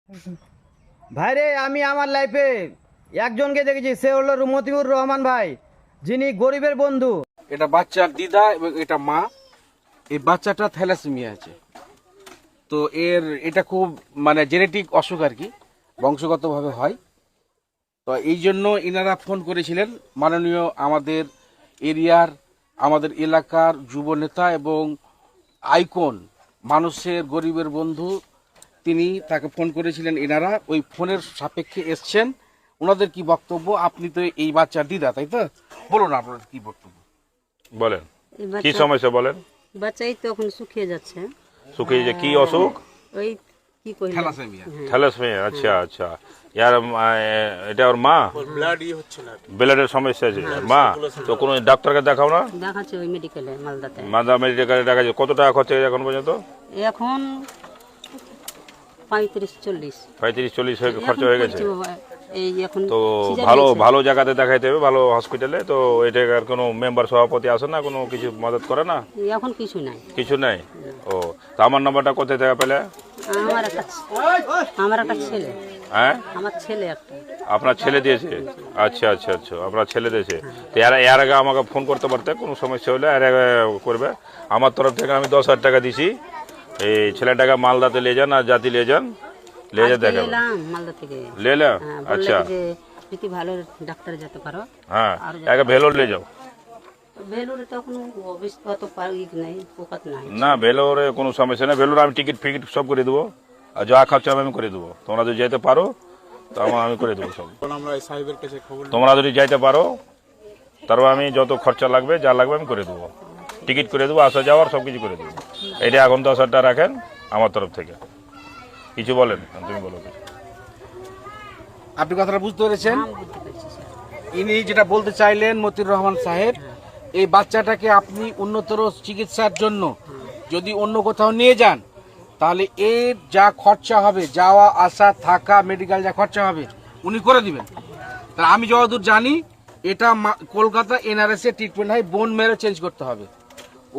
ভাইরে আমি আমার লাইফে একজনকে দেখেছি, সে হলো মতিউর রহমান ভাই, যিনি গরিবের বন্ধু। এটা বাচ্চার দিদা এবং এটা মা। এই বাচ্চাটা থ্যালাসেমিয়া আছে, তো এটা খুব মানে জেনেটিক অসুখ আর কি, বংশগতভাবে হয়। তো এই জন্য ইনারা ফোন করেছিলেন মাননীয় আমাদের এরিয়ার, আমাদের এলাকার যুব নেতা এবং আইকন, মানুষের গরিবের বন্ধু, তিনি তাকে ফোন করেছিলেন। এনারা ওই ফোনের সাপেক্ষে এসছেন। ওনাদের কি বক্তব্য? আপনি তো এই বাচ্চার দিদা, তাই তো? বলুন আপনার কি বক্তব্য বলেন, কি সমস্যা বলেন। বাচ্চাই তো এখন শুকিয়ে যাচ্ছে। শুকিয়ে যে কি অসুখ? ওই কি কইলেন, থ্যালাসেমিয়া। থ্যালাসেমিয়া। আচ্ছা আচ্ছা, ইয়ার এটা ওর মা ব্লাডের সমস্যা আছে মা। তো কোনো ডাক্তারকে দেখাও না? দেখাচ্ছে ওই মেডিকেলে, মালদাতে। মালদা মেডিকেলে দেখাচ্ছে। কত টাকা খরচা হয়েছে এখন পর্যন্ত? এখন 35-40 খরচা হয়ে গেছে। এই এখন তো ভালো জায়গাতে দেখাইতে হবে, ভালো হসপিটালে। তো এটার কোনো মেম্বার সভাপতি আসে না, কোনো কিছু মদত করে না? এখন কিছু নাই। কিছু নাই। ও, তো আমার নাম্বারটা কোথায় থেকে পেলে? আমার একটা ছেলে। হ্যাঁ, আমার ছেলে একটা। আপনার ছেলে দিয়েছে? আচ্ছা আচ্ছা আচ্ছা, আপনার ছেলে দিয়েছে। তো এর আগে আমাকে ফোন করতে পারতে, কোনো সমস্যা হলে এর আগে করবে। আমার তরফ থেকে আমি 10,000 টাকা দিছি। এই ছেলেটাকে মালদাতে নিয়ে যান আর জাতি নিয়ে যান, নিয়ে যা দেখা মালদা থেকে লে। আচ্ছা, যদি ভালো ডাক্তার যেতে পারো। হ্যাঁ, একে ভেলোর নিয়ে যাও। ভেলোরে তো কোনো অত নাই, পোকাত নাই। না, ভেলোরে কোনো সমস্যা নেই। ভেলোরে আমি টিকিট ফিকিট সব করে দেবো, আর যা খরচা হবে আমি করে দেবো। তোমরা যদি যেতে পারো তো আমি করে দেবো সব। তোমরা যদি যাইতে পারো তারপর আমি যত খরচা লাগবে, যা লাগবে আমি করে দেবো। টিকিট করে দেবো, আসা যাওয়ার সব কিছু করে দেবো। এটা এখন 10,000 টাকা রাখেন আমার তরফ থেকে। কিছু বলেন, তুমি বলো কিছু। আপনি কথাটা বুঝতে পেরেছেন? বুঝতে পেরেছি স্যার। ইনি যেটা বলতে চাইলেন মতিউর রহমান সাহেব, এই বাচ্চাটাকে আপনি উন্নতর চিকিৎসার জন্য যদি অন্য কোথাও নিয়ে যান, তাহলে এর যা খরচা হবে, যাওয়া আসা থাকা মেডিকেল যা খরচা হবে উনি করে দিবেন। তা আমি যতদূর জানি এটা কলকাতা NRS এ ট্রিটমেন্ট হয়, বোন ম্যারো চেঞ্জ করতে হবে।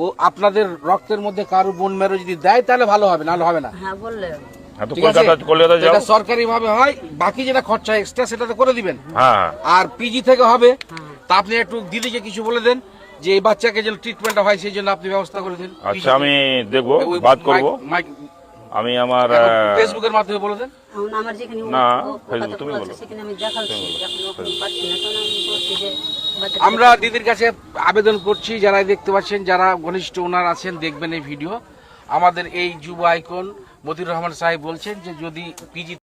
ও আপনাদের রক্তের মধ্যে কারো বোন ম্যারো যদি দেয় তাহলে ভালো হবে, নাহলে হবে না। হ্যাঁ বললে ঠিক আছে? এটা সরকারি ভাবে হয়, বাকি যেটা খরচা এক্সট্রা সেটা তো করে দিবেন। হ্যাঁ, আর পিজি থেকে হবে, তা আপনি একটু দিদিকে কিছু বলে দেন যে এই বাচ্চাকে যেন ট্রিটমেন্টটা হয় সেই জন্য আপনি ব্যবস্থা করে দিন। আচ্ছা, আমি দেখবো, বাদ করবো। আমি আমার ফেসবুকের মাধ্যমে বলে দেন। এখন আমার যেখানে না, পোকাটা ফেসবুক তুমি আছে, বলো। সেখানে আমি দেখাচ্ছি। এখন ওখানে পাচ্ছি না, কারণ আমি বলছি যে বাচ্চাটা আমরা দিদির কাছে আবেদন করছি, যারা দেখতে পাচ্ছেন, যারা ঘনিষ্ঠ ওনার আছেন, দেখবেন এই ভিডিও। আমাদের এই যুব আইকন মতিউর রহমান সাহেব বলছেন যে যদি পিজি